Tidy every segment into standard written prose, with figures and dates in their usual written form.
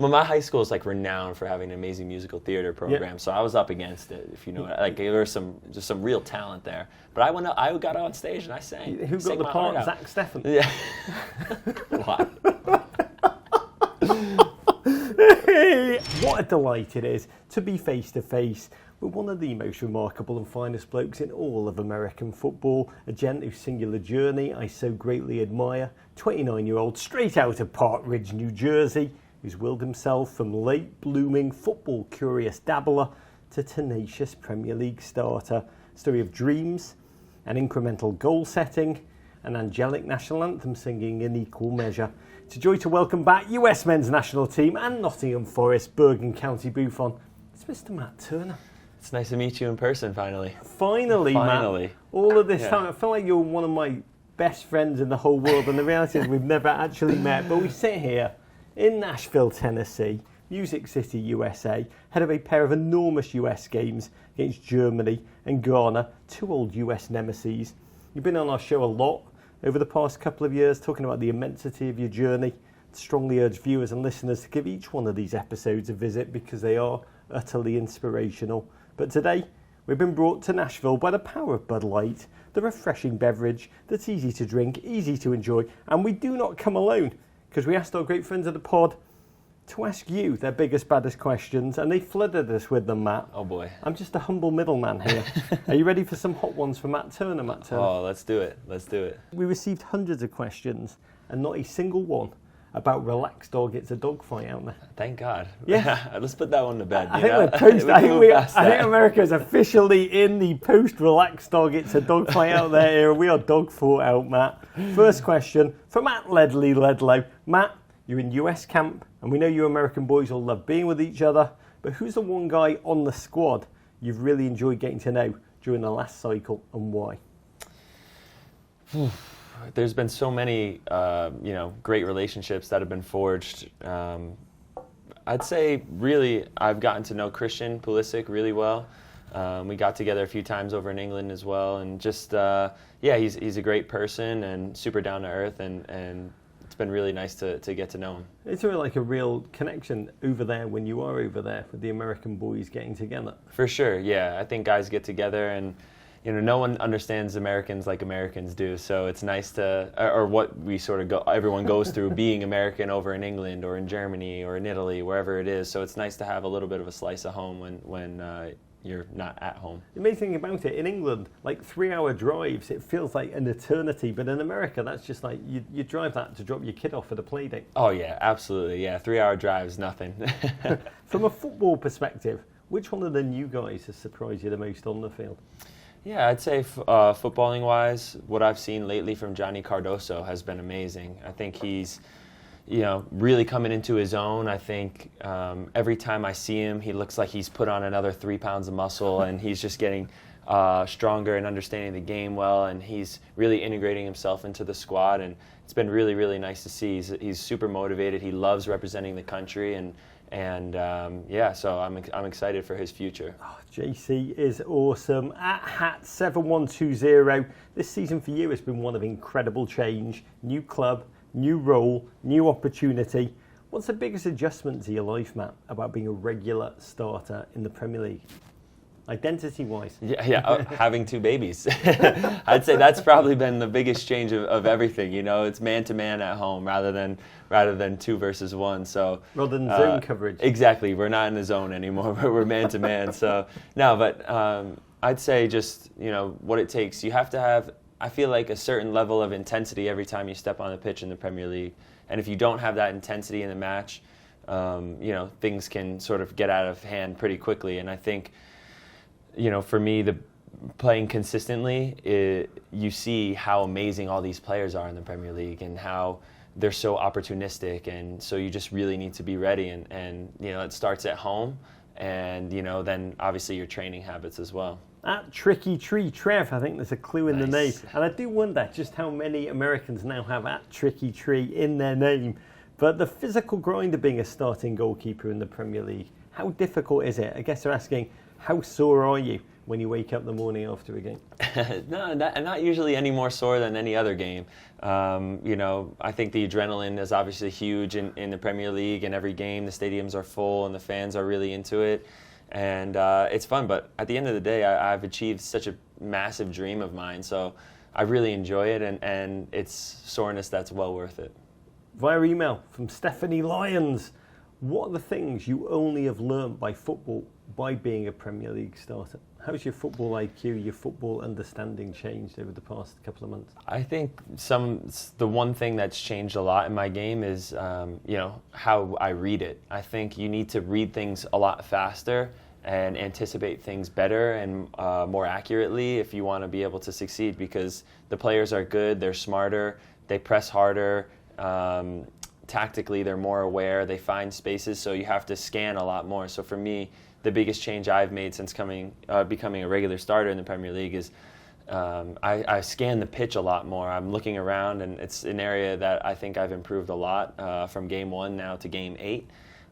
Well, my high school is like renowned for having an amazing musical theater program, so I was up against it. If you know, like there was some real talent there. But I got on stage and I sang. Who got the part? Zach Steffen. Yeah. Why? What a delight it is to be face to face with one of the most remarkable and finest blokes in all of American football, a gent whose singular journey I so greatly admire, 29-year-old straight out of Park Ridge, New Jersey, who's willed himself from late-blooming football-curious dabbler to tenacious Premier League starter. Story of dreams, an incremental goal-setting, and angelic national anthem singing in equal measure. It's a joy to welcome back US men's national team and Nottingham Forest, Bergen County Buffon. It's Mr. Matt Turner. It's nice to meet you in person, finally. Finally, Matt. All of this time, I feel like you're one of my best friends in the whole world, and the reality is we've never actually met, but we sit here in Nashville, Tennessee, Music City, USA, ahead of a pair of enormous US games against Germany and Ghana, two old US nemesis. You've been on our show a lot over the past couple of years, talking about the immensity of your journey. I strongly urge viewers and listeners to give each one of these episodes a visit because they are utterly inspirational. But today, we've been brought to Nashville by the power of Bud Light, the refreshing beverage that's easy to drink, easy to enjoy, and we do not come alone, because we asked our great friends of the pod to ask you their biggest, baddest questions, and they flooded us with them, Matt. Oh boy. I'm just a humble middleman here. Are you ready for some hot ones for Matt Turner, Oh, let's do it. We received hundreds of questions, and not a single one about relaxed dog, it's a dog fight out there. Thank God. Yeah. Let's put that one to bed. I think America is officially in the post-relaxed dog, it's a dog fight out there era. We are dog fought out, Matt. First question from Matt Ledlow. Matt, you're in US camp, and we know you American boys all love being with each other, but who's the one guy on the squad you've really enjoyed getting to know during the last cycle, and why? There's been so many, great relationships that have been forged. I'd say really I've gotten to know Christian Pulisic really well. We got together a few times over in England as well, and just he's a great person and super down to earth, and it's been really nice to get to know him. Is there like a real connection over there when you are over there with the American boys getting together? For sure, yeah. I think guys get together and no one understands Americans like Americans do, so it's nice or what we sort of everyone goes through being American over in England or in Germany or in Italy, wherever it is. So it's nice to have a little bit of a slice of home when you're not at home. The amazing thing about it, in England, like 3-hour drives, it feels like an eternity, but in America, that's just like, you drive that to drop your kid off at a play date. Oh yeah, absolutely, yeah. 3-hour drive is nothing. From a football perspective, which one of the new guys has surprised you the most on the field? Yeah, I'd say footballing-wise, what I've seen lately from Johnny Cardoso has been amazing. I think he's, really coming into his own. I think every time I see him, he looks like he's put on another 3 pounds of muscle, and he's just getting stronger and understanding the game well, and he's really integrating himself into the squad, and it's been really, really nice to see. He's super motivated. He loves representing the country, and so I'm excited for his future. Oh, JC is awesome. At Hat7120, this season for you has been one of incredible change. New club, new role, new opportunity. What's the biggest adjustment to your life, Matt, about being a regular starter in the Premier League? Identity-wise. Yeah, having 2 babies. I'd say that's probably been the biggest change of everything. It's man-to-man at home rather than 2 versus 1. So rather than zone coverage. Exactly. We're not in the zone anymore. We're man-to-man. So no, but I'd say just what it takes. You have to have, I feel like, a certain level of intensity every time you step on the pitch in the Premier League. And if you don't have that intensity in the match, things can sort of get out of hand pretty quickly. And I think, for me, the playing consistently, you see how amazing all these players are in the Premier League and how they're so opportunistic, and so you just really need to be ready, and it starts at home, and then obviously your training habits as well. At Tricky Tree Trev, I think there's a clue in the name, and I do wonder just how many Americans now have at Tricky Tree in their name. But the physical grind of being a starting goalkeeper in the Premier League, how difficult is it? I guess they're asking, How sore are you when you wake up the morning after a game? No, not usually any more sore than any other game. I think the adrenaline is obviously huge in the Premier League, and every game the stadiums are full and the fans are really into it. And it's fun, but at the end of the day, I've achieved such a massive dream of mine, so I really enjoy it, and it's soreness that's well worth it. Via email from Stephanie Lyons, what are the things you only have learned by football by being a Premier League starter? How's your football IQ, your football understanding changed over the past couple of months? I think the one thing that's changed a lot in my game is, how I read it. I think you need to read things a lot faster and anticipate things better and more accurately if you want to be able to succeed, because the players are good, they're smarter, they press harder, tactically they're more aware, they find spaces, so you have to scan a lot more. So for me, the biggest change I've made since becoming a regular starter in the Premier League is I scan the pitch a lot more. I'm looking around, and it's an area that I think I've improved a lot from game 1 now to game 8,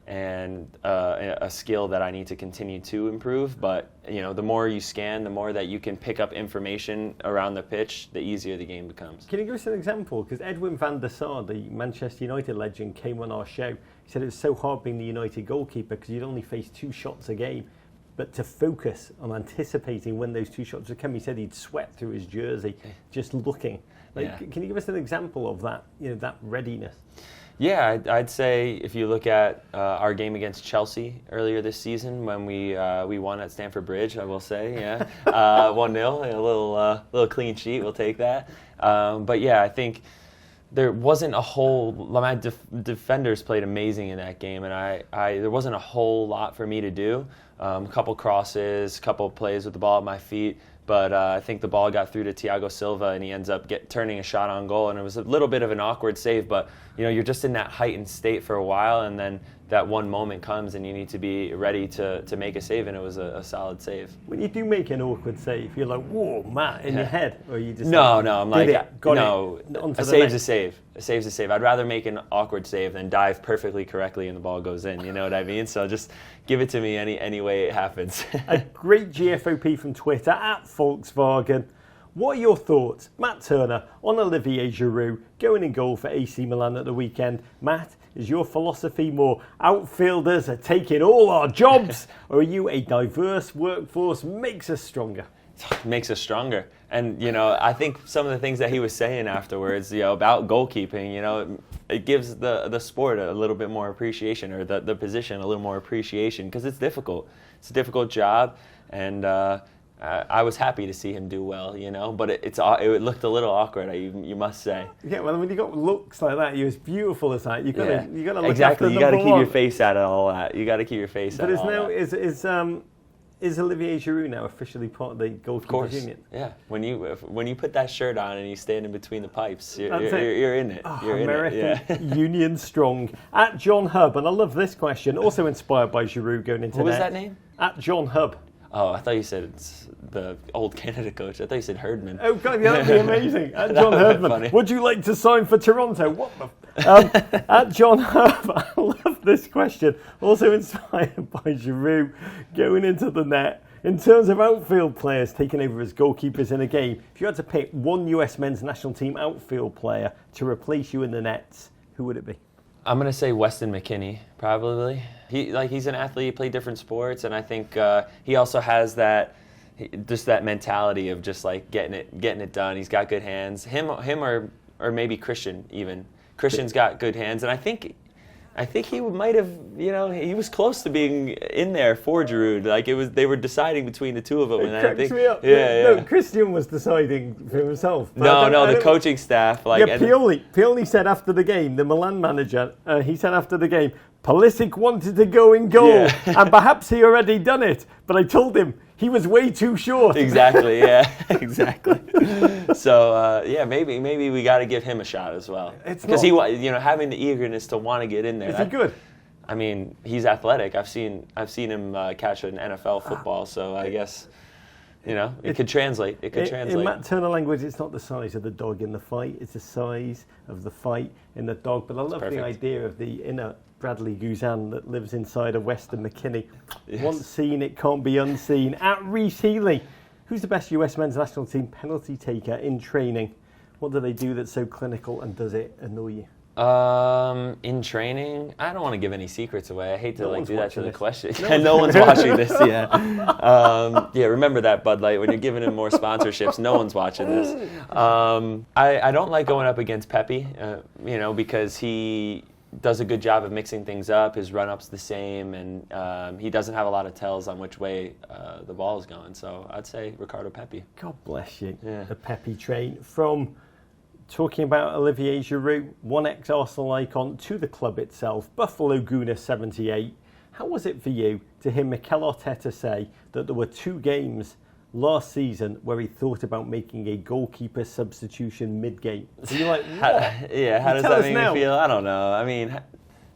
and a skill that I need to continue to improve. But the more you scan, the more that you can pick up information around the pitch, the easier the game becomes. Can you give us an example? Because Edwin van der Sar, the Manchester United legend, came on our show. He said it was so hard being the United goalkeeper because you'd only face 2 shots a game. But to focus on anticipating when those 2 shots would come, he said he'd sweat through his jersey just looking. Can you give us an example of that, that readiness? Yeah, I'd say if you look at our game against Chelsea earlier this season when we won at Stamford Bridge, I will say, 1-0, a little clean sheet, we'll take that. But yeah, I think there wasn't a whole. My defenders played amazing in that game, and there wasn't a whole lot for me to do. A couple crosses, a couple plays with the ball at my feet. But I think the ball got through to Thiago Silva, and he ends up turning a shot on goal. And it was a little bit of an awkward save, but you're just in that heightened state for a while, and then that one moment comes, and you need to be ready to make a save, and it was a solid save. When you do make an awkward save, you're like, "Whoa, Matt!" in your head, or you just no, I'm like, no. A save's a save. A save's a save. I'd rather make an awkward save than dive perfectly correctly and the ball goes in. You know what I mean? So just give it to me any way it happens. A great GFOP from Twitter at Volkswagen. What are your thoughts, Matt Turner, on Olivier Giroud going in goal for AC Milan at the weekend? Matt, is your philosophy more outfielders are taking all our jobs, or are you a diverse workforce makes us stronger? Makes us stronger. And, I think some of the things that he was saying afterwards, about goalkeeping, it gives the sport a little bit more appreciation, or the position a little more appreciation, because it's difficult. It's a difficult job, and I was happy to see him do well, but it looked a little awkward, you must say. Yeah, well, when you got looks like that, you're as beautiful as that. You got to look exactly. After you got to keep one. your face out of all that. You got to keep your face out of all that. Is Olivier Giroud now officially part of the goalkeepers union? Yeah. When you put that shirt on and you stand in between the pipes, you're in it. You're American in it. Yeah. Union strong. At John Hub, and I love this question, also inspired by Giroud going into What was that name? At John Hub. Oh, I thought you said it's the old Canada coach. I thought you said Herdman. Oh, God, that'd be amazing. At John Herdman. Would you like to sign for Toronto? What the... at John Hub, I love this question. Also inspired by Giroud going into the net. In terms of outfield players taking over as goalkeepers in a game, if you had to pick one US men's national team outfield player to replace you in the nets, who would it be? I'm going to say Weston McKennie, probably. He's an athlete, he played different sports, and I think he also has that mentality of just like getting it done. He's got good hands. Him or maybe Christian even. Christian's got good hands, and I think he might have, he was close to being in there for Giroud. They were deciding between the two of them. It cracks me up. No, Christian was deciding for himself. The coaching staff. Pioli said after the game, the Milan manager, he said after the game, Pulisic wanted to go in goal, and perhaps he already done it, but I told him he was way too short. Exactly, yeah, exactly. So, maybe we got to give him a shot as well. Because he, having the eagerness to want to get in there. Is he good? I mean, he's athletic. I've seen him catch an NFL football, so I guess It could translate. It could translate. In Matt Turner language, it's not the size of the dog in the fight, it's the size of the fight in the dog. But I love the idea of the inner Bradley Guzan that lives inside of Weston McKinney. Yes. Once seen, it can't be unseen. At Reece Healy, who's the best US men's national team penalty taker in training? What do they do that's so clinical, and does it annoy you? In training, I don't want to give any secrets away. I hate to do that to the question. No one's watching this. Yeah. Remember that, Bud Light. When you're giving him more sponsorships, no one's watching this. I don't like going up against Pepe, because he does a good job of mixing things up. His run-up's the same, and he doesn't have a lot of tells on which way the ball is going. So I'd say Ricardo Pepi. God bless you. Yeah. The Pepi train. From talking about Olivier Giroud, one ex-Arsenal icon, to the club itself, Buffalo Gooner 78. How was it for you to hear Mikel Arteta say that there were 2 games last season where he thought about making a goalkeeper substitution mid-game? So you're like, what? How does that make me feel? I don't know. I mean,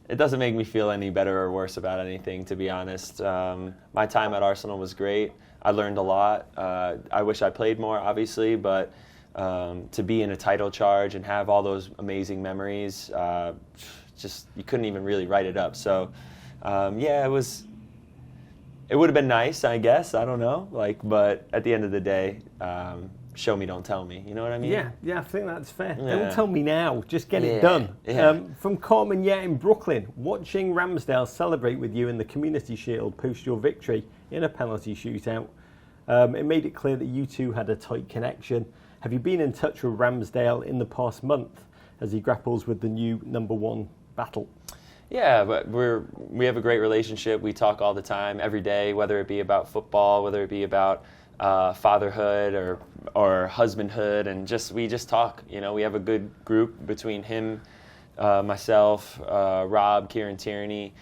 it doesn't make me feel any better or worse about anything, to be honest. My time at Arsenal was great. I learned a lot. I wish I played more, obviously, but to be in a title charge and have all those amazing memories, you couldn't even really write it up. So, it would have been nice, I guess. I don't know. But at the end of the day, show me, don't tell me. You know what I mean? Yeah, I think that's fair. Yeah. Don't tell me now. Just get it done. Yeah. From Carmen Yet in Brooklyn, watching Ramsdale celebrate with you in the Community Shield post your victory in a penalty shootout, it made it clear that you two had a tight connection. Have you been in touch with Ramsdale in the past month as he grapples with the new #1 battle? Yeah, but we have a great relationship. We talk all the time, every day, whether it be about football, whether it be about fatherhood or husbandhood, and we just talk. We have a good group between him, myself, Rob, Kieran Tierney.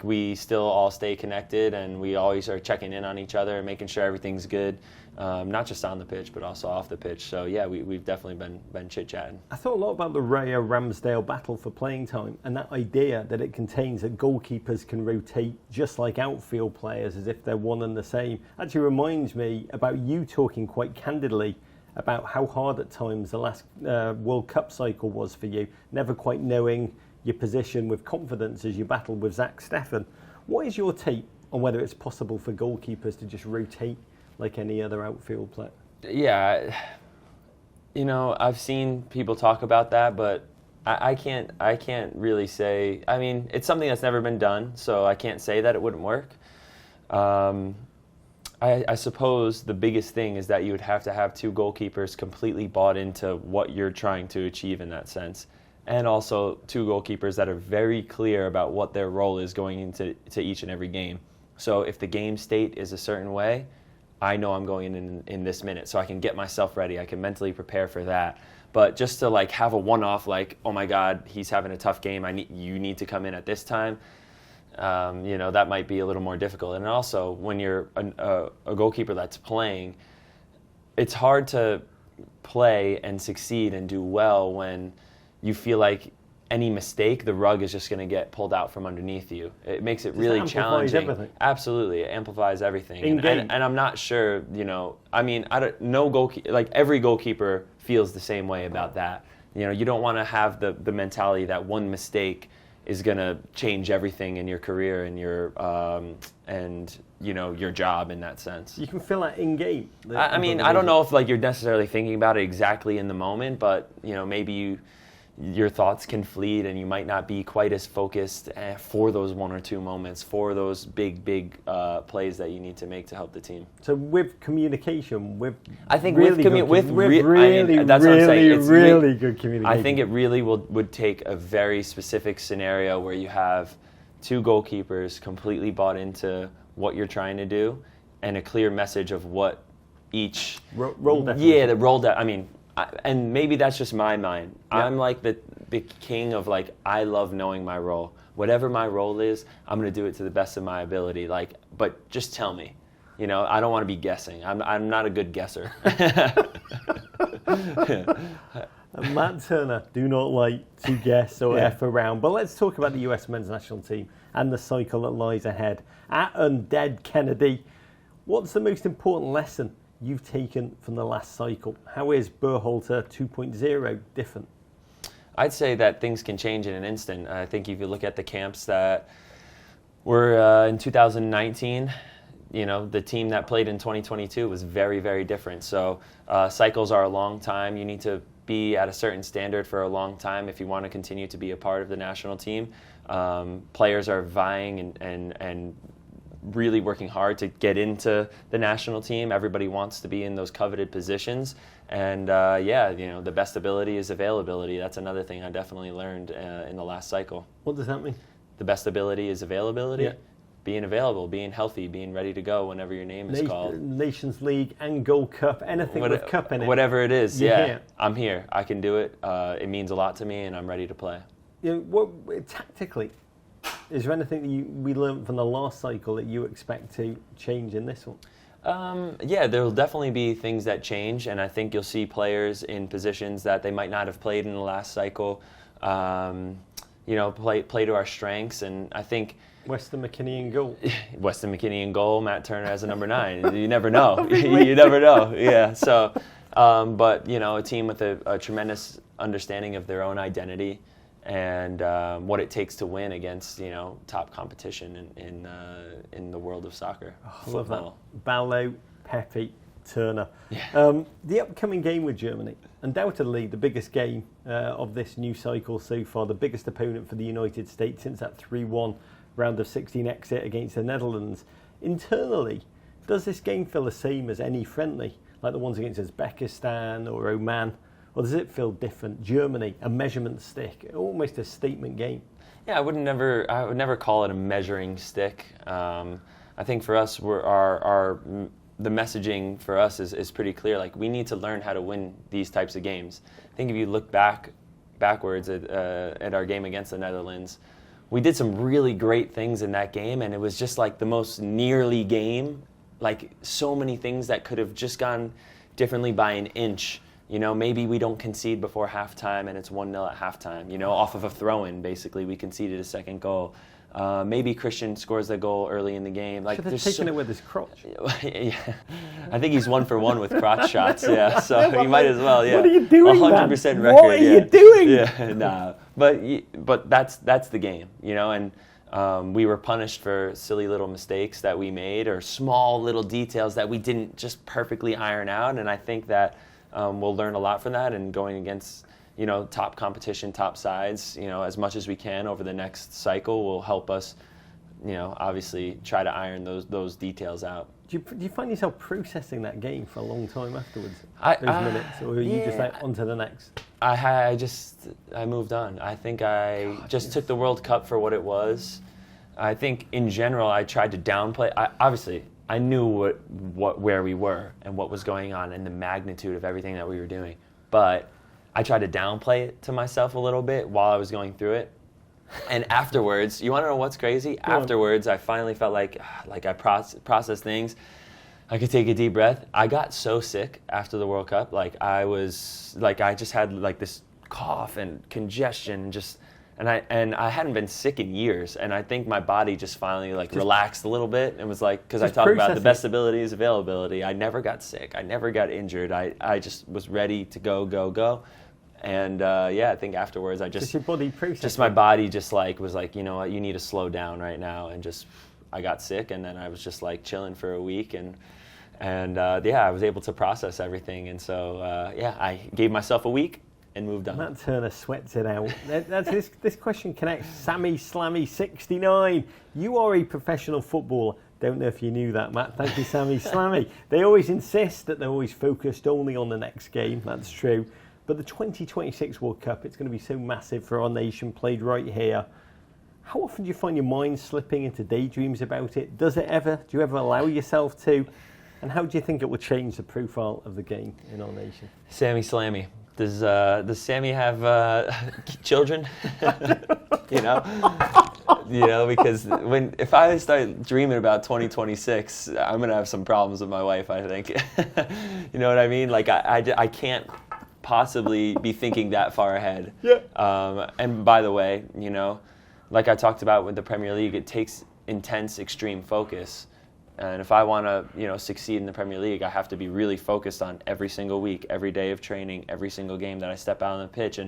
We still all stay connected, and we always are checking in on each other and making sure everything's good. Not just on the pitch, but also off the pitch. So yeah, we've definitely been chit-chatting. I thought a lot about the Raya Ramsdale battle for playing time, and that idea that it contains that goalkeepers can rotate just like outfield players as if they're one and the same. Actually reminds me about you talking quite candidly about how hard at times the last World Cup cycle was for you, never quite knowing your position with confidence as you battled with Zach Steffen. What is your take on whether it's possible for goalkeepers to just rotate like any other outfield player? Yeah, I've seen people talk about that, but I can't really say. I mean, it's something that's never been done, so I can't say that it wouldn't work. I suppose the biggest thing is that you would have to have 2 goalkeepers completely bought into what you're trying to achieve in that sense, and also 2 goalkeepers that are very clear about what their role is going into each and every game. So if the game state is a certain way, I know I'm going in this minute, so I can get myself ready. I can mentally prepare for that. But just to have a one-off, oh my God, he's having a tough game. You need to come in at this time. That might be a little more difficult. And also, when you're a goalkeeper that's playing, it's hard to play and succeed and do well when you feel like any mistake, the rug is just going to get pulled out from underneath you. It makes it really challenging. Everything. Absolutely, it amplifies everything. And I'm not sure, no goalkeeper, every goalkeeper feels the same way about that. You don't want to have the mentality that one mistake is going to change everything in your career and your your job in that sense. You can feel that in game. I don't know if you're necessarily thinking about it exactly in the moment, but maybe your thoughts can fleet and you might not be quite as focused for those 1 or 2 moments, for those big plays that you need to make to help the team. So with communication, that's what I'm saying. It's really good communication. I think it really would take a very specific scenario where you have 2 goalkeepers completely bought into what you're trying to do and a clear message of what each role definition. Yeah, the role and maybe that's just my mind. Yeah. I'm the king of I love knowing my role. Whatever my role is, I'm going to do it to the best of my ability. But just tell me. I don't want to be guessing. I'm not a good guesser. Matt Turner do not like to guess or F around. But let's talk about the US men's national team and the cycle that lies ahead. At Undead Kennedy, what's the most important lesson you've taken from the last cycle. How is Berhalter 2.0 different? I'd say that things can change in an instant. I think if you look at the camps that were in 2019, the team that played in 2022 was very, very different. So cycles are a long time. You need to be at a certain standard for a long time if you want to continue to be a part of the national team. Players are vying and really working hard to get into the national team. Everybody wants to be in those coveted positions. And the best ability is availability. That's another thing I definitely learned in the last cycle. What does that mean? The best ability is availability. Yeah. Being available, being healthy, being ready to go whenever your name is called. Nations League and Gold Cup, anything with cup in it. Whatever it is, You're yeah. here. I'm here. I can do it. It means a lot to me, and I'm ready to play. Tactically, is there anything that we learned from the last cycle that you expect to change in this one? There will definitely be things that change, and I think you'll see players in positions that they might not have played in the last cycle, play to our strengths, and I think Weston McKennie in goal. Weston McKennie in goal, Matt Turner as a number 9. You never know. You never know. Yeah. So, but a team with a tremendous understanding of their own identity and what it takes to win against top competition in the world of soccer. I love that. Ballo, Pepe, Turner. Yeah. The upcoming game with Germany, undoubtedly the biggest game of this new cycle so far, the biggest opponent for the United States since that 3-1 round of 16 exit against the Netherlands. Internally, does this game feel the same as any friendly, like the ones against Uzbekistan or Oman? Or does it feel different? Germany, a measurement stick, almost a statement game. Yeah, I would never call it a measuring stick. I think for us, the messaging for us is pretty clear. Like, we need to learn how to win these types of games. I think if you look backwards at our game against the Netherlands, we did some really great things in that game, and it was just like the most nearly game. Like, so many things that could have just gone differently by an inch. Maybe we don't concede before halftime and it's 1-0 at halftime. Off of a throw-in, basically, we conceded a second goal. Maybe Christian scores the goal early in the game. Should have taken it with his crotch. Yeah. I think he's 1 for 1 with crotch shots. Yeah, so he might as well. Yeah. What are you doing, 100% man? record. What are you doing? Yeah, nah. But that's the game, and we were punished for silly little mistakes that we made or small little details that we didn't just perfectly iron out. And I think that we'll learn a lot from that, and going against top competition, top sides, as much as we can over the next cycle will help us, obviously try to iron those details out. Do you find yourself processing that game for a long time afterwards, those minutes, or are you just like on to the next? I moved on. I think I took the World Cup for what it was. I think in general I tried to downplay. Obviously, I knew where we were and what was going on and the magnitude of everything that we were doing, but I tried to downplay it to myself a little bit while I was going through it. And afterwards, you want to know what's crazy? Afterwards, I finally felt like I processed things. I could take a deep breath. I got so sick after the World Cup. I just had this cough and congestion, and I hadn't been sick in years. And I think my body just finally relaxed a little bit and was because I talked about the best ability is availability. I never got sick. I never got injured. I just was ready to go. And I think afterwards just your body processed. My body was you know what, you need to slow down right now, and I got sick, and then I was just chilling for a week, and I was able to process everything, and so I gave myself a week and moved on. Matt Turner sweats it out. This question connects. Sammy Slammy 69. You are a professional footballer. Don't know if you knew that, Matt. Thank you, Sammy Slammy. They always insist that they're always focused only on the next game. That's true. But the 2026 World Cup, it's going to be so massive for our nation, played right here. How often do you find your mind slipping into daydreams about it? Do you ever allow yourself to? And how do you think it will change the profile of the game in our nation? Sammy Slammy. Does Sammy have children? Because if I start dreaming about 2026, I'm going to have some problems with my wife, I think. You know what I mean? I can't possibly be thinking that far ahead. Yeah. And by the way, like I talked about with the Premier League, it takes intense, extreme focus. And if I want to, succeed in the Premier League, I have to be really focused on every single week, every day of training, every single game that I step out on the pitch.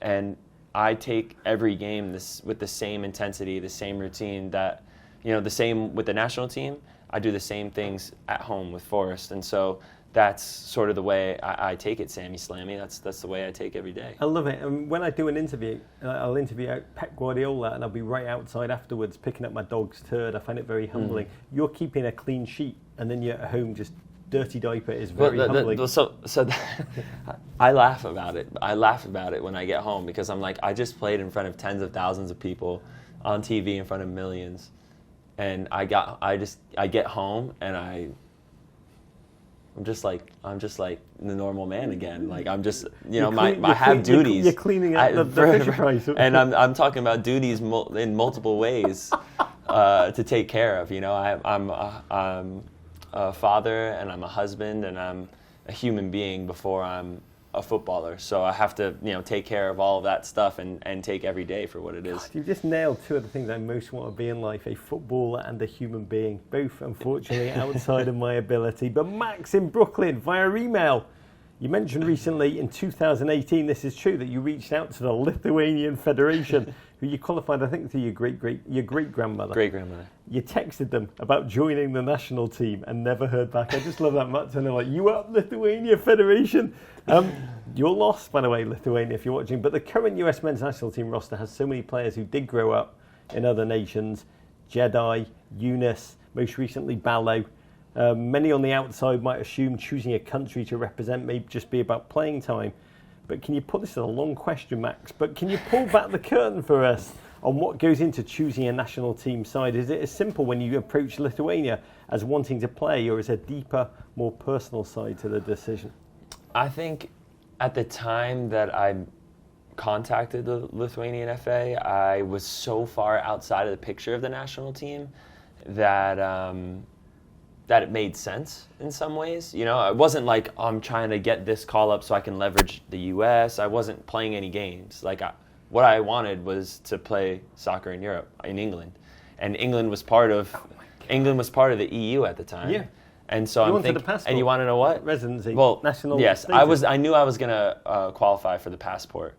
And I take every game with the same intensity, the same routine that, the same with the national team. I do the same things at home with Forest. And so that's sort of the way I take it, Sammy Slammy. That's the way I take every day. I love it. And when I do an interview, I'll interview Pep Guardiola, and I'll be right outside afterwards picking up my dog's turd. I find it very humbling. You're keeping a clean sheet, and then you're at home just dirty diaper is very humbling. So I laugh about it. I laugh about it when I get home because I'm like, I just played in front of tens of thousands of people on TV in front of millions, and I get home and I'm just like the normal man again. Like I'm just, I have duties. You're cleaning up the Fisher Price. And I'm talking about duties in multiple ways to take care of. I'm a father, and I'm a husband, and I'm a human being before I'm a footballer. So I have to, take care of all of that stuff and take every day for what it is. God, you've just nailed two of the things I most want to be in life, a footballer and a human being, both unfortunately outside of my ability. But Max in Brooklyn, via email, you mentioned recently in 2018, this is true, that you reached out to the Lithuanian Federation, who you qualified, I think, through your great-grandmother. Great-grandmother. You texted them about joining the national team and never heard back. I just love that much. And they're like, you up, Lithuania Federation? You're lost, by the way, Lithuania, if you're watching. But the current US men's national team roster has so many players who did grow up in other nations. Jedi, Eunice, most recently Ballo. Many on the outside might assume choosing a country to represent may just be about playing time. But can you put this in a long question, Max? But can you pull back the curtain for us on what goes into choosing a national team side? Is it as simple when you approach Lithuania as wanting to play, or is there a deeper, more personal side to the decision? I think at the time that I contacted the Lithuanian FA, I was so far outside of the picture of the national team that it made sense in some ways. It wasn't like I'm trying to get this call up so I can leverage the US. I wasn't playing any games. What I wanted was to play soccer in Europe, in England. And England was part of the EU at the time. Yeah. And so I'm thinking, and you want to know what? Residency. Well, national. Yes, status. I knew I was going to qualify for the passport,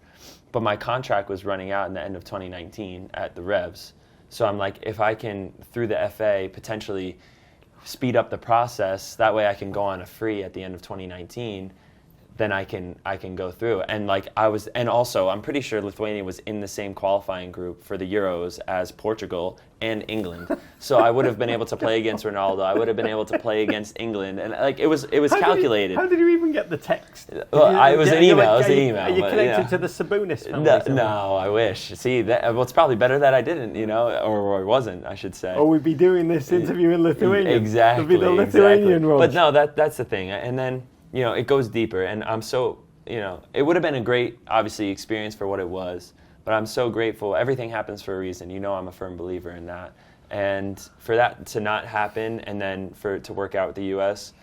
but my contract was running out in the end of 2019 at the Revs. So I'm like, if I can, through the FA, potentially speed up the process, that way I can go on a free at the end of 2019, then I can go through. And and also I'm pretty sure Lithuania was in the same qualifying group for the Euros as Portugal and England. So I would have been able to play against Ronaldo. I would have been able to play against England, and it was calculated. How did you even get the text? Well, it was an email. Are you connected to the Sabonis family? No, I wish. See, it's probably better that I didn't, or I wasn't, I should say. Or we'd be doing this interview in Lithuania. Exactly. It'd be the Lithuanian role. But no, that's the thing. And then, it goes deeper, and I'm so, it would have been a great, obviously, experience for what it was, but I'm so grateful. Everything happens for a reason. I'm a firm believer in that. And for that to not happen, and then for it to work out with the U.S.,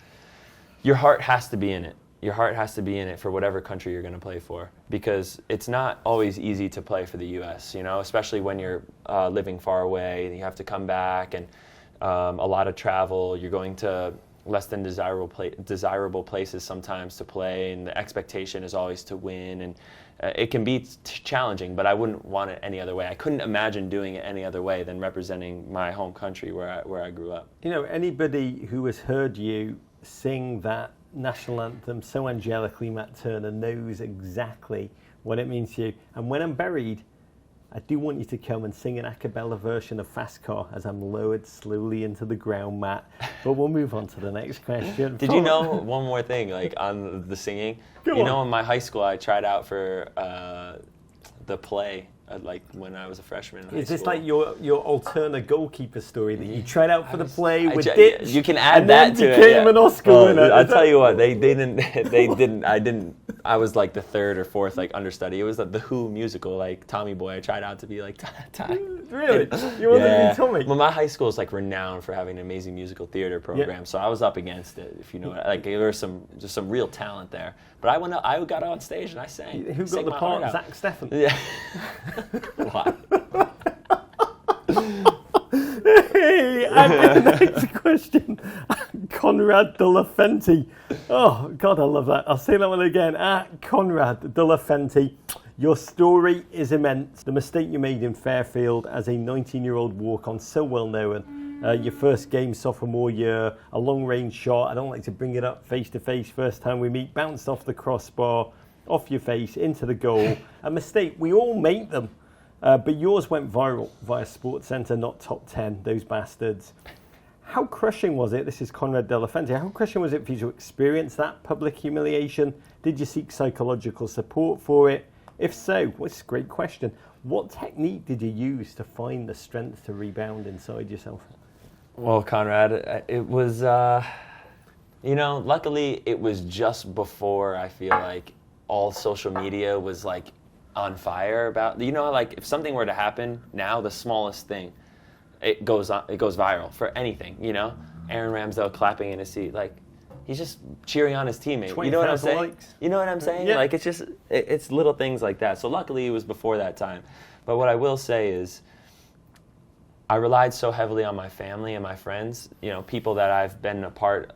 your heart has to be in it. Your heart has to be in it for whatever country you're going to play for, because it's not always easy to play for the U.S., especially when you're living far away, and you have to come back, and a lot of travel. You're going to less than desirable places sometimes to play, and the expectation is always to win, and it can be challenging, but I wouldn't want it any other way. I couldn't imagine doing it any other way than representing my home country where I grew up. Anybody who has heard you sing that national anthem so angelically, Matt Turner, knows exactly what it means to you. And when I'm buried, I do want you to come and sing an a cappella version of Fast Car as I'm lowered slowly into the ground, Matt. But we'll move on to the next question. Did you know one more thing, on the singing? In my high school, I tried out for the play, when I was a freshman in high school. Is this like your alternate goalkeeper story that you tried out for the play with Ditch? You can add and that then to became an Oscar winner. I'll tell you what, they didn't. I was the third or fourth understudy. It was the Who musical, Tommy Boy. I tried out to be Tommy. Really? You wanted to be Tommy? Well, my high school is renowned for having an amazing musical theater program, so I was up against it. If you know, there was some real talent there. But I got on stage and I sang. Who got the part? Zach Steffen. Yeah. Why? Hey, And the next question, Conrad de la Fenti. Oh, God, I love that. I'll say that one again. Conrad de la Fenti. Your story is immense. The mistake you made in Fairfield as a 19-year-old walk-on, so well known. Your first game sophomore year, a long-range shot. I don't like to bring it up face-to-face. First time we meet, bounced off the crossbar, off your face, into the goal. A mistake. We all make them. But yours went viral via SportsCenter, not top 10, those bastards. How crushing was it? This is Conrad de la Fenti. How crushing was it for you to experience that public humiliation? Did you seek psychological support for it? If so, well, it's a great question. What technique did you use to find the strength to rebound inside yourself? Well, Conrad, it was, luckily it was just before I feel like all social media was like on fire about, like if something were to happen now, the smallest thing, it goes viral for anything, Aaron Ramsdale clapping in his seat, like he's just cheering on his teammate. You know what I'm saying? Likes. You know what I'm saying? Yeah. Like it's little things like that. So luckily it was before that time. But what I will say is I relied so heavily on my family and my friends, people that I've been a part,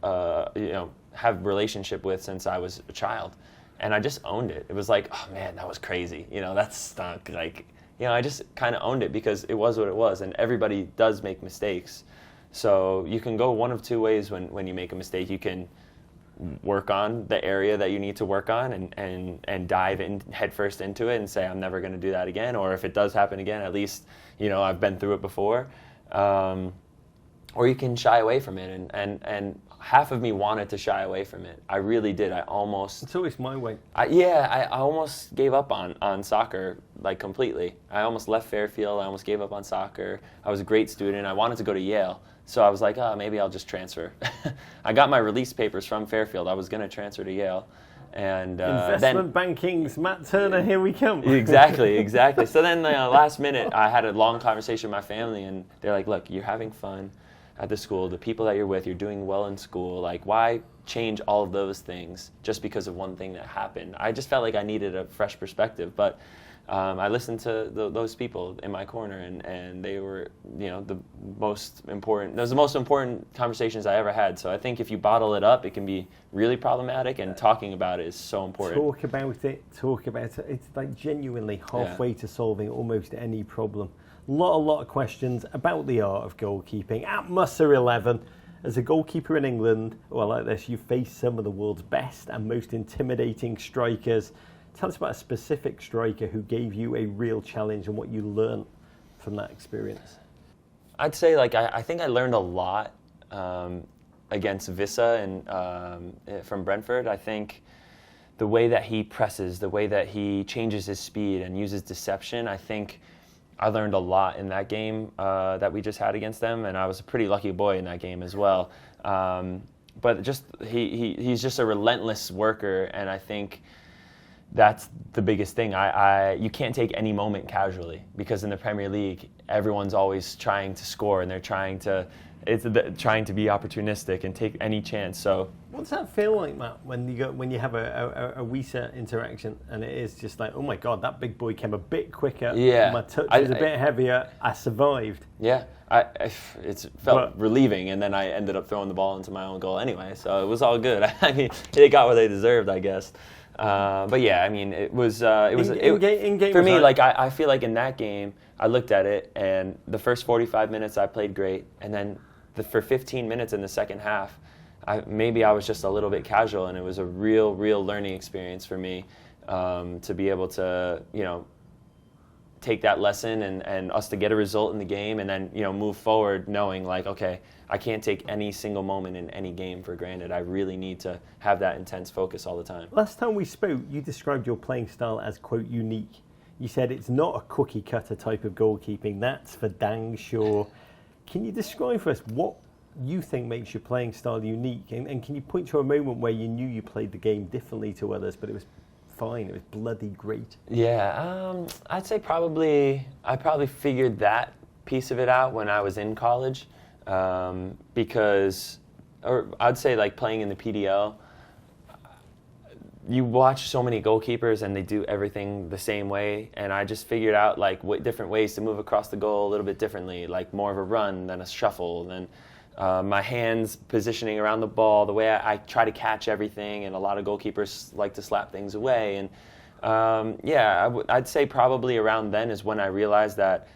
have relationship with since I was a child. And I just owned it. It was like, oh man, that was crazy. That stunk. Like, I just kind of owned it because it was what it was. And everybody does make mistakes. So you can go one of two ways when you make a mistake. You can work on the area that you need to work on and dive in headfirst into it and say, I'm never going to do that again. Or if it does happen again, at least, I've been through it before. Or you can shy away from it. And half of me wanted to shy away from it. I really did. It's always my way. I almost gave up on soccer, like completely. I almost left Fairfield. I almost gave up on soccer. I was a great student. I wanted to go to Yale. So I was like, maybe I'll just transfer. I got my release papers from Fairfield. I was going to transfer to Yale. And Investment banking's Matt Turner, here we come. Exactly. So then last minute, I had a long conversation with my family, and they're like, look, you're having fun at the school. The people that you're with, you're doing well in school. Like, why change all of those things just because of one thing that happened? I just felt like I needed a fresh perspective. But I listened to those people in my corner, and they were, the most important. Those are the most important conversations I ever had. So I think if you bottle it up, it can be really problematic, and talking about it is so important. Talk about it. It's like genuinely halfway to solving almost any problem. A lot of questions about the art of goalkeeping. At Musser 11, as a goalkeeper in England, well, like this, you face some of the world's best and most intimidating strikers. Tell us about a specific striker who gave you a real challenge and what you learned from that experience. I'd say, I think I learned a lot against Vissa and from Brentford. I think the way that he presses, the way that he changes his speed and uses deception, I think I learned a lot in that game that we just had against them, and I was a pretty lucky boy in that game as well. But just he's just a relentless worker, and I think that's the biggest thing. You can't take any moment casually, because in the Premier League, everyone's always trying to score, and they're trying to be opportunistic and take any chance. So what's that feel like, Matt, when you have a Wisa interaction and it is just like, oh my God, that big boy came a bit quicker. Yeah, my touch was a bit heavier. I survived. Yeah, it felt relieving, and then I ended up throwing the ball into my own goal anyway. So it was all good. I mean, they got what they deserved, I guess. But yeah, I mean, it was in game for me. Like I feel like in that game, I looked at it, and the first 45 minutes I played great, and then for 15 minutes in the second half, maybe I was just a little bit casual, and it was a real learning experience for me to be able to take that lesson and us to get a result in the game, and then move forward knowing like, okay, I can't take any single moment in any game for granted. I really need to have that intense focus all the time. Last time we spoke, you described your playing style as, quote, unique. You said it's not a cookie cutter type of goalkeeping. That's for dang sure. Can you describe for us what you think makes your playing style unique? And can you point to a moment where you knew you played the game differently to others, but it was fine, it was bloody great? Yeah, I'd say I probably figured that piece of it out when I was in college. Because I'd say like playing in the PDL, you watch so many goalkeepers and they do everything the same way, and I just figured out like what different ways to move across the goal a little bit differently, like more of a run than a shuffle, then my hands positioning around the ball, the way I try to catch everything, and a lot of goalkeepers like to slap things away. And I'd say probably around then is when I realized that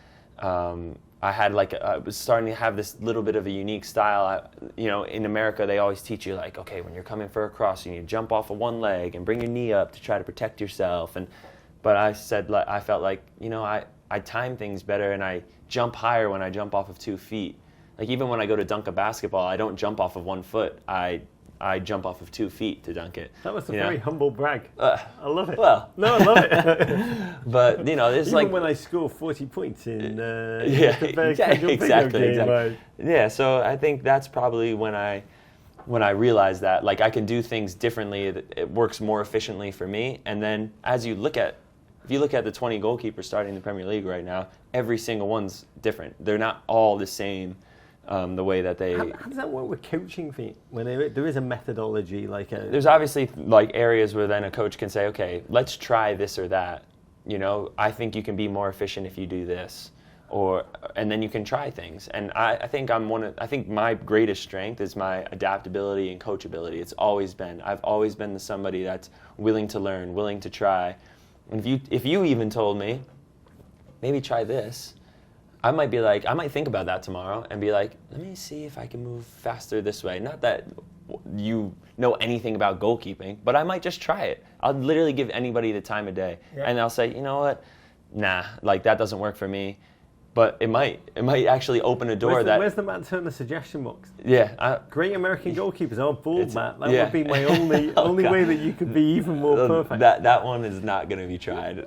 I was starting to have this little bit of a unique style. In America, they always teach you like, okay, when you're coming for a cross, you need to jump off of one leg and bring your knee up to try to protect yourself. But I felt like, I time things better and I jump higher when I jump off of 2 feet. Like even when I go to dunk a basketball, I don't jump off of 1 foot. I jump off of 2 feet to dunk it. That was a very humble brag. I love it. Well, no, I love it. But there's even like when I score 40 points in exactly. Yeah, so I think that's probably when I realized that like I can do things differently. It works more efficiently for me. And then if you look at the 20 goalkeepers starting in the Premier League right now, every single one's different. They're not all the same. The way that they... How does that work with coaching for you? When there is a methodology, There's obviously like areas where then a coach can say, okay, let's try this or that. I think you can be more efficient if you do this, and then you can try things. And I think I think my greatest strength is my adaptability and coachability. I've always been somebody that's willing to learn, willing to try. And if you even told me, maybe try this, I might think about that tomorrow and be like, let me see if I can move faster this way. Not that you know anything about goalkeeping, but I might just try it. I'll literally give anybody the time of day. Yeah. And I'll say, you know what? Nah, like that doesn't work for me. But it might actually open a door. Where's the Matt Turner suggestion box? Yeah. Great American goalkeepers aren't bald, Matt. That would be my only way that you could be even more perfect. That one is not going to be tried.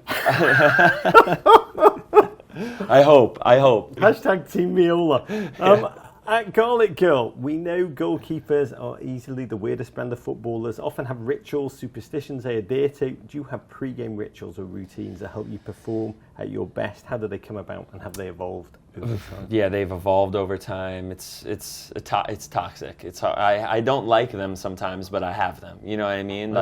I hope. Hashtag Team Miola. At Garlic Girl, we know goalkeepers are easily the weirdest brand of footballers, often have rituals, superstitions they adhere to. Do you have pre-game rituals or routines that help you perform at your best? How do they come about and have they evolved over time? Yeah, they've evolved over time. It's toxic. I don't like them sometimes, but I have them. You know what I mean?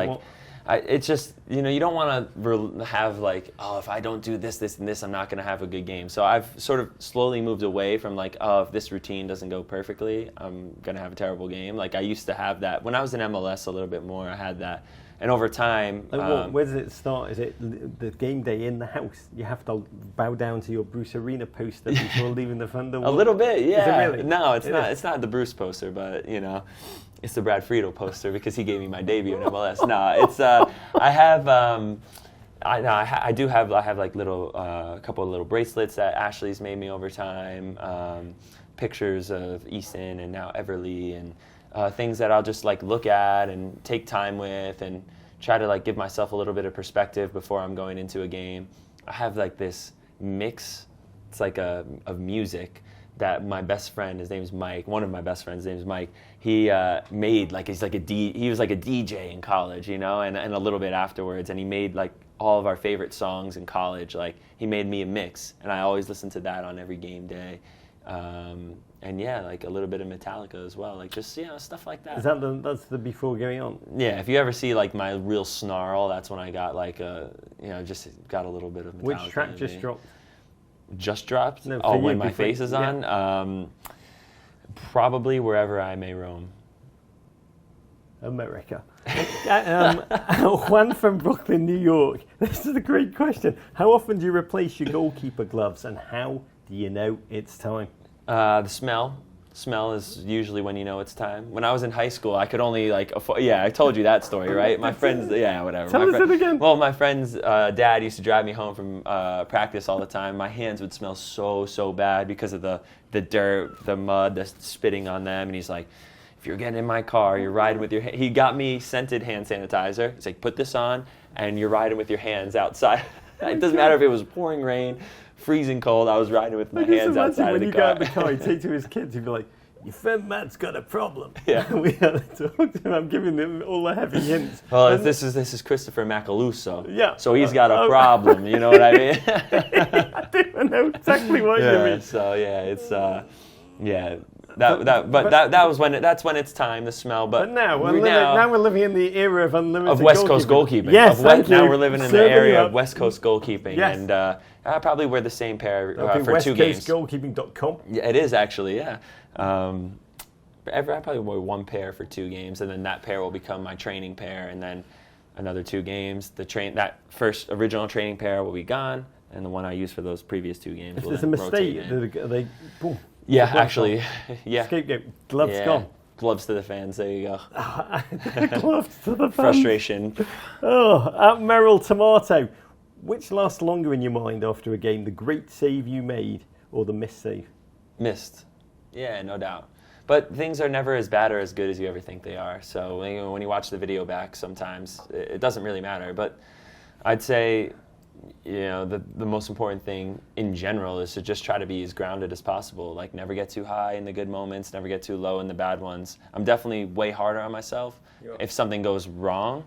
It's just, you don't want to have like, oh, if I don't do this, and this, I'm not going to have a good game. So I've sort of slowly moved away from like, oh, if this routine doesn't go perfectly, I'm going to have a terrible game. Like I used to have that. When I was in MLS a little bit more, I had that. And over time... where does it start? Is it the game day in the house? You have to bow down to your Bruce Arena poster before leaving the front door? A little bit, yeah. Is it really? No, it's not. It's not the Bruce poster, but, it's the Brad Friedel poster because he gave me my debut in MLS. No, it's... I have like little... a couple of little bracelets that Ashley's made me over time. Pictures of Easton and now Everly and... things that I'll just like look at and take time with and try to like give myself a little bit of perspective before I'm going into a game. I have like this mix, it's like of music that my best friend, his name's Mike, one of my best friends, his name's Mike, he made like, he was like a DJ in college, and a little bit afterwards, and he made like all of our favorite songs in college. Like he made me a mix and I always listen to that on every game day. And yeah, like a little bit of Metallica as well, like just stuff like that. That's the before going on? Yeah, if you ever see like my real snarl, that's when I got like just got a little bit of Metallica. Which track just dropped? Just dropped? No, when my face is on? Probably Wherever I May Roam. America. Juan from Brooklyn, New York. This is a great question. How often do you replace your goalkeeper gloves, and how do you know it's time? The smell. Smell is usually when you know it's time. When I was in high school, I could only I told you that story, right? My friends, whatever. Tell us it again. Well, my friend's dad used to drive me home from practice all the time. My hands would smell so bad because of the dirt, the mud, the spitting on them. And he's like, if you're getting in my car, you're riding with your... He got me scented hand sanitizer. He's like, put this on, and you're riding with your hands outside. It doesn't matter if it was pouring rain, freezing cold, I was riding with my hands outside of the car. When you go out the car, you take to his kids, you'd be like, your friend Matt's got a problem. Yeah. We had to talk to him. I'm giving them all the heavy hints. Well, this is Christopher Macaluso. Yeah. So he's got a problem, you know what I mean? I do know exactly what you mean. So, yeah, it's, That was when that's when it's time to smell. But now we're living in the era of unlimited West Coast goalkeeping. Yes, now we're living in the area of West Coast goalkeeping, yes. And I probably wear the same pair for West 2 Coast games. Goalkeeping.com. Yeah, it is actually. Yeah. I probably wear 1 pair for 2 games, and then that pair will become my training pair, and then another 2 games. That first original training pair will be gone, and the one I used for those previous 2 games. If will there's a mistake, they boom. Yeah, actually, yeah. Scapegoat. Gloves gone. Gloves to the fans. There you go. Gloves to the fans. Frustration. At Merrill Tomato, which lasts longer in your mind after a game? The great save you made or the missed save? Missed. Yeah, no doubt. But things are never as bad or as good as you ever think they are. So when you watch the video back, sometimes it doesn't really matter. But I'd say, the most important thing in general is to just try to be as grounded as possible. Like, never get too high in the good moments, never get too low in the bad ones. I'm definitely way harder on myself. Yeah. If something goes wrong,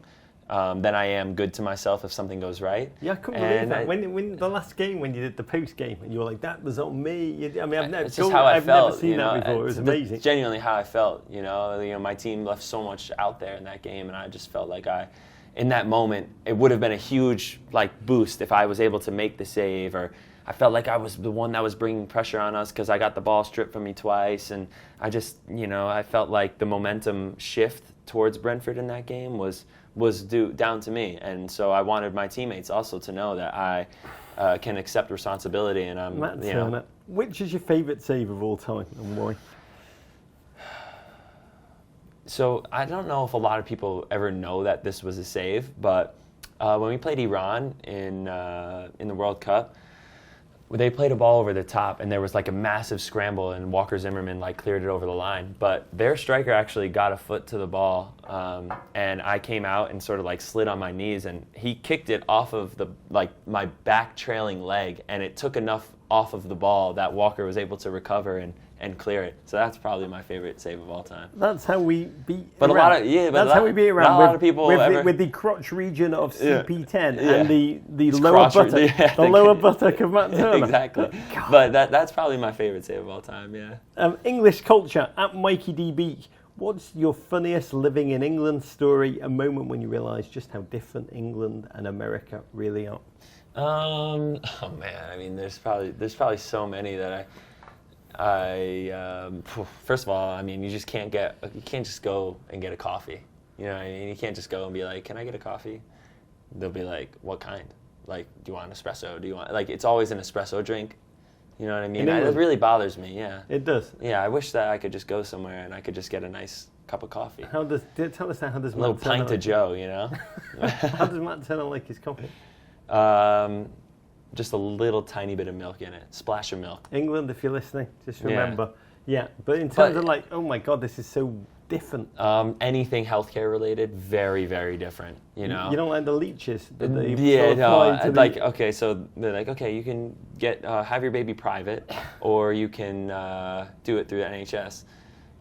then I am good to myself if something goes right. Yeah, I couldn't believe that. When the last game, when you did the post game, and you were like, "That was on me." I've never seen that before. It was amazing. It's genuinely how I felt. My team left so much out there in that game, and I just felt like in that moment, it would have been a huge boost if I was able to make the save, or I felt like I was the one that was bringing pressure on us because I got the ball stripped from me twice, and I just, I felt like the momentum shift towards Brentford in that game was down to me, and so I wanted my teammates also to know that I can accept responsibility, and I'm. Matt, which is your favourite save of all time, and why? So I don't know if a lot of people ever know that this was a save, but when we played Iran in the World Cup, they played a ball over the top, and there was a massive scramble, and Walker Zimmerman cleared it over the line. But their striker actually got a foot to the ball, and I came out and sort of slid on my knees, and he kicked it off of the my back trailing leg, and it took enough off of the ball that Walker was able to recover and clear it. So that's probably my favorite save of all time. That's how we beat Iran. That's how we beat Iran. Not a lot of people with the crotch region of CP10 and the lower buttock of Matt Turner. Exactly. But that's probably my favorite save of all time. Yeah. English culture at Mikey D Beach. What's your funniest living in England story? A moment when you realise just how different England and America really are. Oh man, I mean, there's probably so many that first of all, I mean, you can't just go and get a coffee. You you can't just go and be like, "Can I get a coffee?" They'll be like, "What kind? Do you want an espresso? Do you want it's always an espresso drink?" You know what I mean? It really bothers me. Yeah. It does. Yeah, I wish that I could just go somewhere and I could just get a nice cup of coffee. Tell us how does a little pint of Joe? How does Matt Turner like his coffee? Just a little tiny bit of milk in it. Splash of milk. England, if you're listening, just remember. Yeah, but in terms of oh my God, this is so different. Anything healthcare related, very, very different. You don't like the leeches that they okay, so they're like, okay, you can have your baby private, or you can do it through the NHS.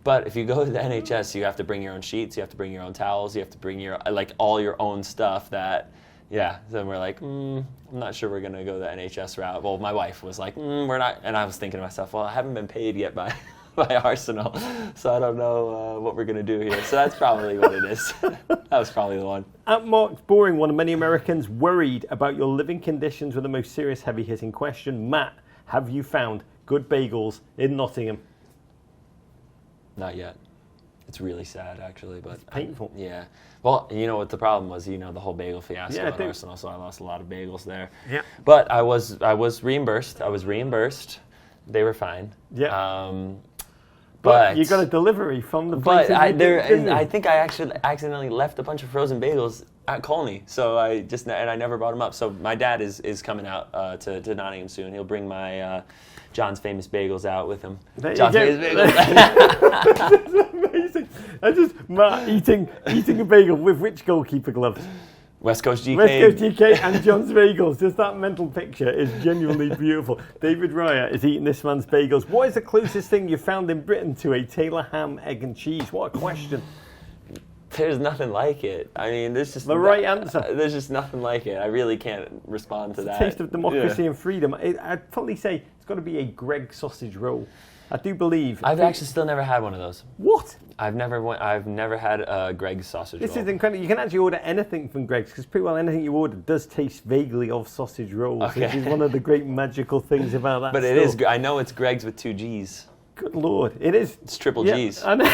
But if you go to the NHS, you have to bring your own sheets, you have to bring your own towels, you have to bring your all your own stuff that. Yeah, then we're like, I'm not sure we're going to go the NHS route. Well, my wife was like, we're not. And I was thinking to myself, well, I haven't been paid yet by Arsenal, so I don't know what we're going to do here. So that's probably what it is. That was probably the one. At Mark's Boring One, many Americans worried about your living conditions with the most serious heavy-hitting question. Matt, have you found good bagels in Nottingham? Not yet. It's really sad, actually, but it's painful. Yeah. Well, you know what the problem was? The whole bagel fiasco at Arsenal, so I lost a lot of bagels there. Yeah. But I was reimbursed. They were fine. Yeah. But you got a delivery from the place. But I think I actually accidentally left a bunch of frozen bagels at Colney, so I never brought them up. So my dad is coming out to Nottingham soon. He'll bring my John's Famous Bagels out with him. John's Famous Bagels. That's amazing. Matt eating a bagel with which goalkeeper gloves? West Coast GK. West Coast GK and John's Bagels. Just that mental picture is genuinely beautiful. David Ryer is eating this man's bagels. What is the closest thing you found in Britain to a Taylor ham, egg and cheese? What a question. There's nothing like it. I mean, there's just right answer. There's just nothing like it. I really can't respond to that. Taste of democracy and freedom. I'd probably say it's got to be a Greg sausage roll. I do believe. I've actually still never had one of those. What? I've never had a Greg's sausage roll. This is incredible. You can actually order anything from Greg's because pretty well anything you order does taste vaguely of sausage rolls, which is one of the great magical things about that. But it is. I know it's Greg's with 2 G's. Good Lord, it is. It's triple G's. I know.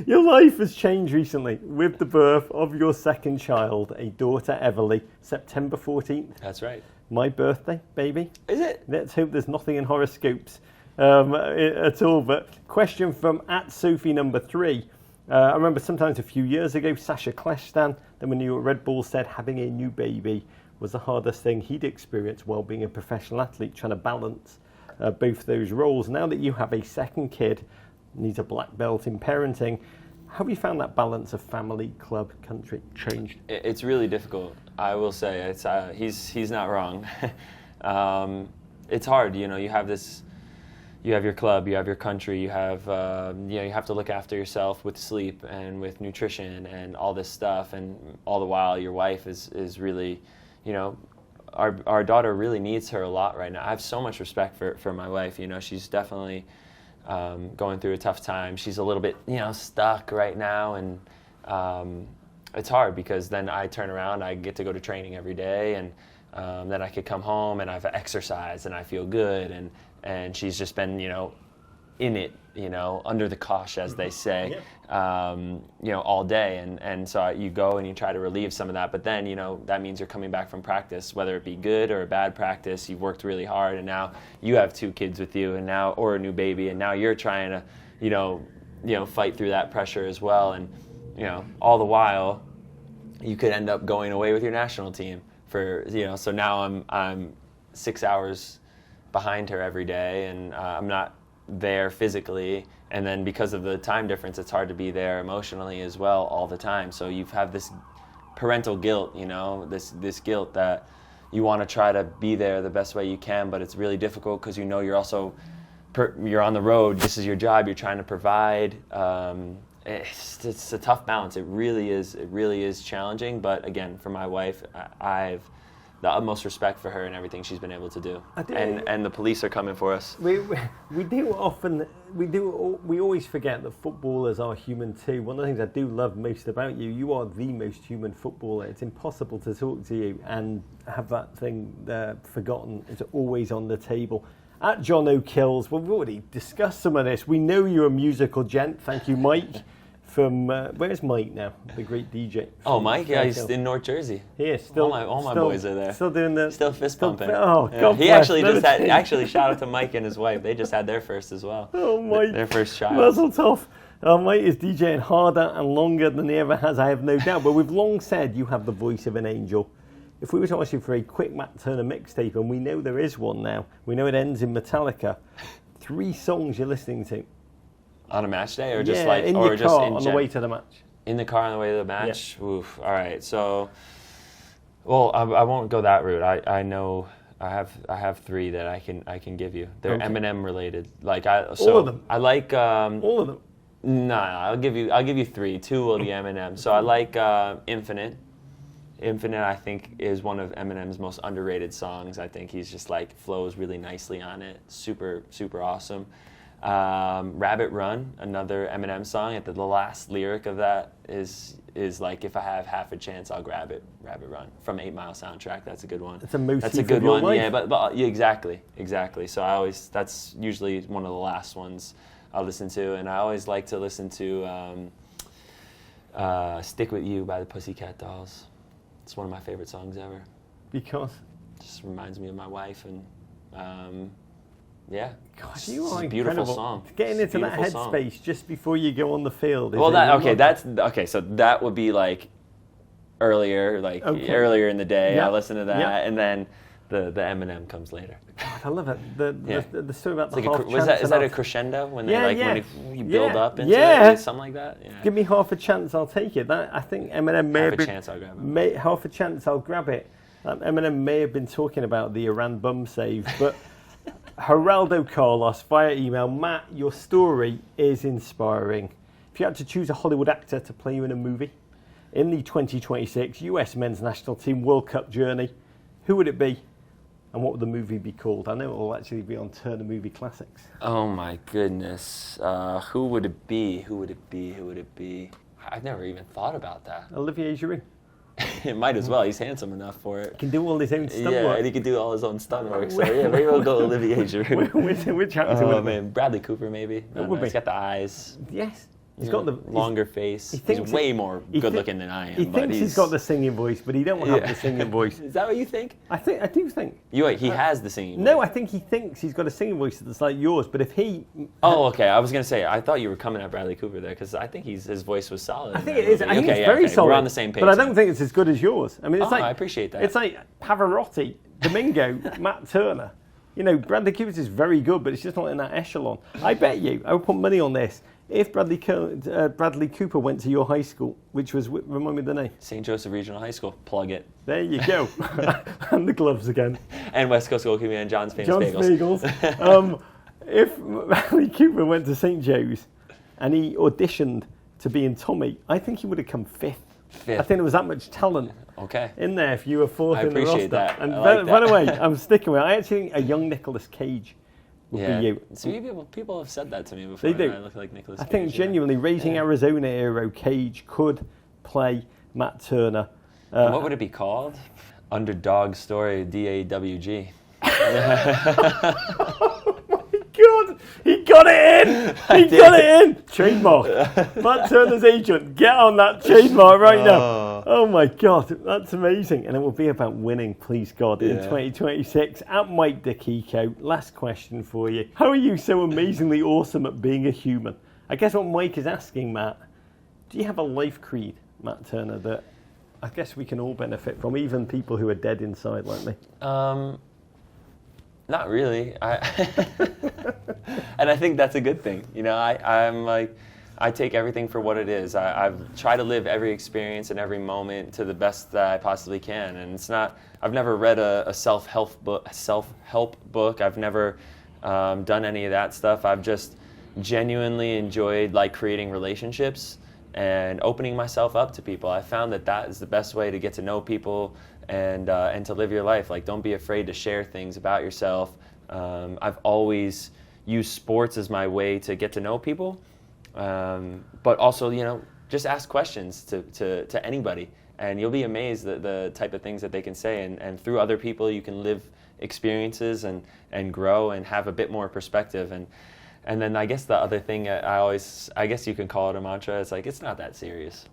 Your life has changed recently with the birth of your second child, a daughter, Everly, September 14th. That's right. My birthday, baby. Is it? Let's hope there's nothing in horoscopes at all. But question from @Sophie3. I remember sometimes a few years ago, Sasha Kleshtan, then when you were at Red Bull, said having a new baby was the hardest thing he'd experienced while being a professional athlete, trying to balance both those roles. Now that you have a second kid, needs a black belt in parenting, how have you found that balance of family, club, country changed? It's really difficult. I will say it's he's not wrong. It's hard. You know, you have your club, you have your country, you have you have to look after yourself with sleep and with nutrition and all this stuff, and all the while your wife is really, you know, our daughter really needs her a lot right now. I have so much respect for my wife. You know, she's definitely going through a tough time. She's a little bit, you know, stuck right now, and it's hard because then I turn around, I get to go to training every day, and then I could come home and I've exercised and I feel good, and she's just been, you know, in it, you know, under the cosh, as they say, you know, all day, and so you go and you try to relieve some of that, but then, you know, that means you're coming back from practice, whether it be good or a bad practice. You've worked really hard, and now you have 2 kids with you, and now, or a new baby, and now you're trying to, you know, fight through that pressure as well, and, you know, all the while, you could end up going away with your national team for, you know, so now I'm 6 hours behind her every day, and I'm not there physically, and then because of the time difference, it's hard to be there emotionally as well all the time. So you have this parental guilt, you know, this guilt that you want to try to be there the best way you can, but it's really difficult because, you know, you're also you're on the road. This is your job. You're trying to provide. It's a tough balance. It really is challenging. But again, for my wife, I've the utmost respect for her and everything she's been able to do. And the police are coming for us. We always forget that footballers are human too. One of the things I do love most about you, you are the most human footballer. It's impossible to talk to you and have that thing forgotten. It's always on the table. At John O'Kills, we've already discussed some of this. We know you're a musical gent. Thank you, Mike. From where's Mike now? The great DJ. Oh, Mike, yeah, he's in North Jersey. He is still. All my boys are there. Still doing the. Still fist pumping. Oh, yeah. God He bless. actually just had. Actually, shout out to Mike and his wife. They just had their first as well. Oh, Mike. Their first child. Mazel tov. Mike is DJing harder and longer than he ever has. I have no doubt. But we've long said you have the voice of an angel. If we were to ask you for a quick Matt Turner mixtape, and we know there is one now, we know it ends in Metallica. 3 songs you're listening to. On a match day, or just like, in or your just car in on the way to the match. In the car on the way to the match. Yeah. Oof. All right. So, well, I won't go that route. I know I have 3 that I can give you. They're okay. Eminem related. Like all of them. I like all of them. No, I'll give you 3. 2 will be Eminem. So I like Infinite. Infinite, I think, is one of Eminem's most underrated songs. I think he's just like flows really nicely on it. Super, super awesome. Rabbit Run, another Eminem song. At the last lyric of that is like, if I have half a chance, I'll grab it. Rabbit Run from 8 Mile soundtrack. That's a good one. It's a motif. That's a good of your one. life. Yeah, but yeah, exactly. So that's usually one of the last ones I'll listen to, and I always like to listen to "Stick with You" by the Pussycat Dolls. It's one of my favorite songs ever. Because? It just reminds me of my wife, and yeah. God, you are a beautiful incredible. song. Getting into that headspace just before you go on the field. Well, so that would be like earlier in the day. Yep. I listen to that, Yep. and then the Eminem comes later. God, I love it. The story about the like half chance. Is that a crescendo when they when you build up into it, something like that? Yeah. Give me half a chance, I'll take it. I think Eminem may have been... Half a chance, I'll grab it. Half a chance, I'll grab it. Eminem may have been talking about the Iran bum save, but Geraldo Carlos via email, Matt, your story is inspiring. If you had to choose a Hollywood actor to play you in a movie in the 2026 US Men's National Team World Cup journey, who would it be? And what would the movie be called? I know it will actually be on Turner Movie Classics. Oh my goodness. Who would it be? Who would it be? Who would it be? I've never even thought about that. Olivier Giroud. It might as well. He's handsome enough for it. He can do all his own stunt Yeah, work. and he can do all his own stunt work. So yeah, maybe we'll go Olivier Giroud. Which actor would Oh it be? man, Bradley Cooper maybe. It would be. He's got the eyes. Yes. He's got the longer face. he He's way more good looking than I am. He thinks he's got the singing voice, but he don't have the singing voice. Is that what you think? I do think. He has the singing voice. No, I think he thinks he's got a singing voice that's like yours, but if he... Oh, okay. I was going to say, I thought you were coming at Bradley Cooper there, because I think his voice was solid. I think it is. I think it's very okay. solid. We're on the same page. But I don't think it's as good as yours. I mean, it's I appreciate that. It's like Pavarotti, Domingo, Matt Turner. You know, Bradley Cooper is very good, but it's just not in that echelon. I bet you, I would put money on this. If Bradley Cooper went to your high school, which was, remind me the name? St. Joseph Regional High School. Plug it. There you go. And the gloves again. And West Coast Goalkeeping and John's Famous Bagels. If Bradley Cooper went to St. Joe's and he auditioned to be in Tommy, I think he would have come fifth. I think there was that much talent in there if you were fourth in the roster. I appreciate that. And like by the way, I'm sticking with it. I actually think a young Nicolas Cage would be you. See, people have said that to me before. They do. I look like Nicolas Cage. I think genuinely, Raising Arizona hero Cage could play Matt Turner. What would it be called? Underdog Story, DAWG. God, he got it in! He got it in! Trademark. Matt Turner's agent, get on that trademark right now. Oh my God, that's amazing. And it will be about winning, please God, in 2026 at Mike DeKiko. Last question for you. How are you so amazingly awesome at being a human? I guess what Mike is asking, Matt, do you have a life creed, Matt Turner, that I guess we can all benefit from, even people who are dead inside like me? Not really. And I think that's a good thing. You know, I'm like, I take everything for what it is. I've tried to live every experience and every moment to the best that I possibly can. And it's not. I've never read a self-help book. I've never done any of that stuff. I've just genuinely enjoyed like creating relationships and opening myself up to people. I found that is the best way to get to know people and to live your life. Like, don't be afraid to share things about yourself. I've always used sports as my way to get to know people, but also, you know, just ask questions to anybody, and you'll be amazed at the type of things that they can say. And through other people, you can live experiences and grow and have a bit more perspective. And then I guess the other thing I guess you can call it a mantra. It's like, it's not that serious.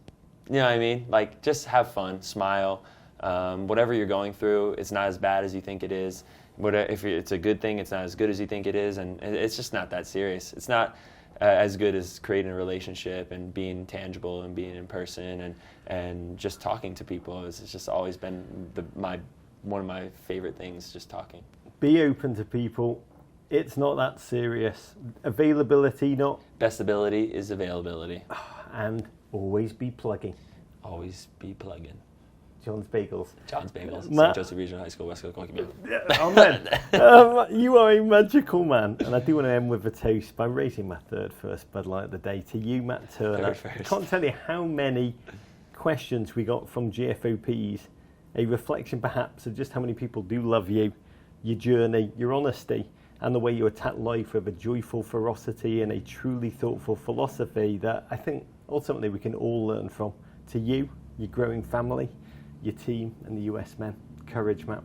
You know what I mean? Like, just have fun, smile. Whatever you're going through, it's not as bad as you think it is. If it's a good thing, it's not as good as you think it is. And it's just not that serious. It's not as good as creating a relationship and being tangible and being in person and just talking to people. It's just always been one of my favorite things, just talking. Be open to people. It's not that serious. Availability, not. Best ability is availability. And always be plugging. Always be plugging. John's Bagels. John's Bagels. St. Joseph Regional High School, West Coast Goalkeeping. Amen. You are a magical man. And I do want to end with a toast by raising my first Bud Light of the day to you, Matt Turner. I can't tell you how many questions we got from GFOPs. A reflection perhaps of just how many people do love you, your journey, your honesty, and the way you attack life with a joyful ferocity and a truly thoughtful philosophy that I think ultimately we can all learn from. To you, your growing family, your team, and the US men. Courage, Matt.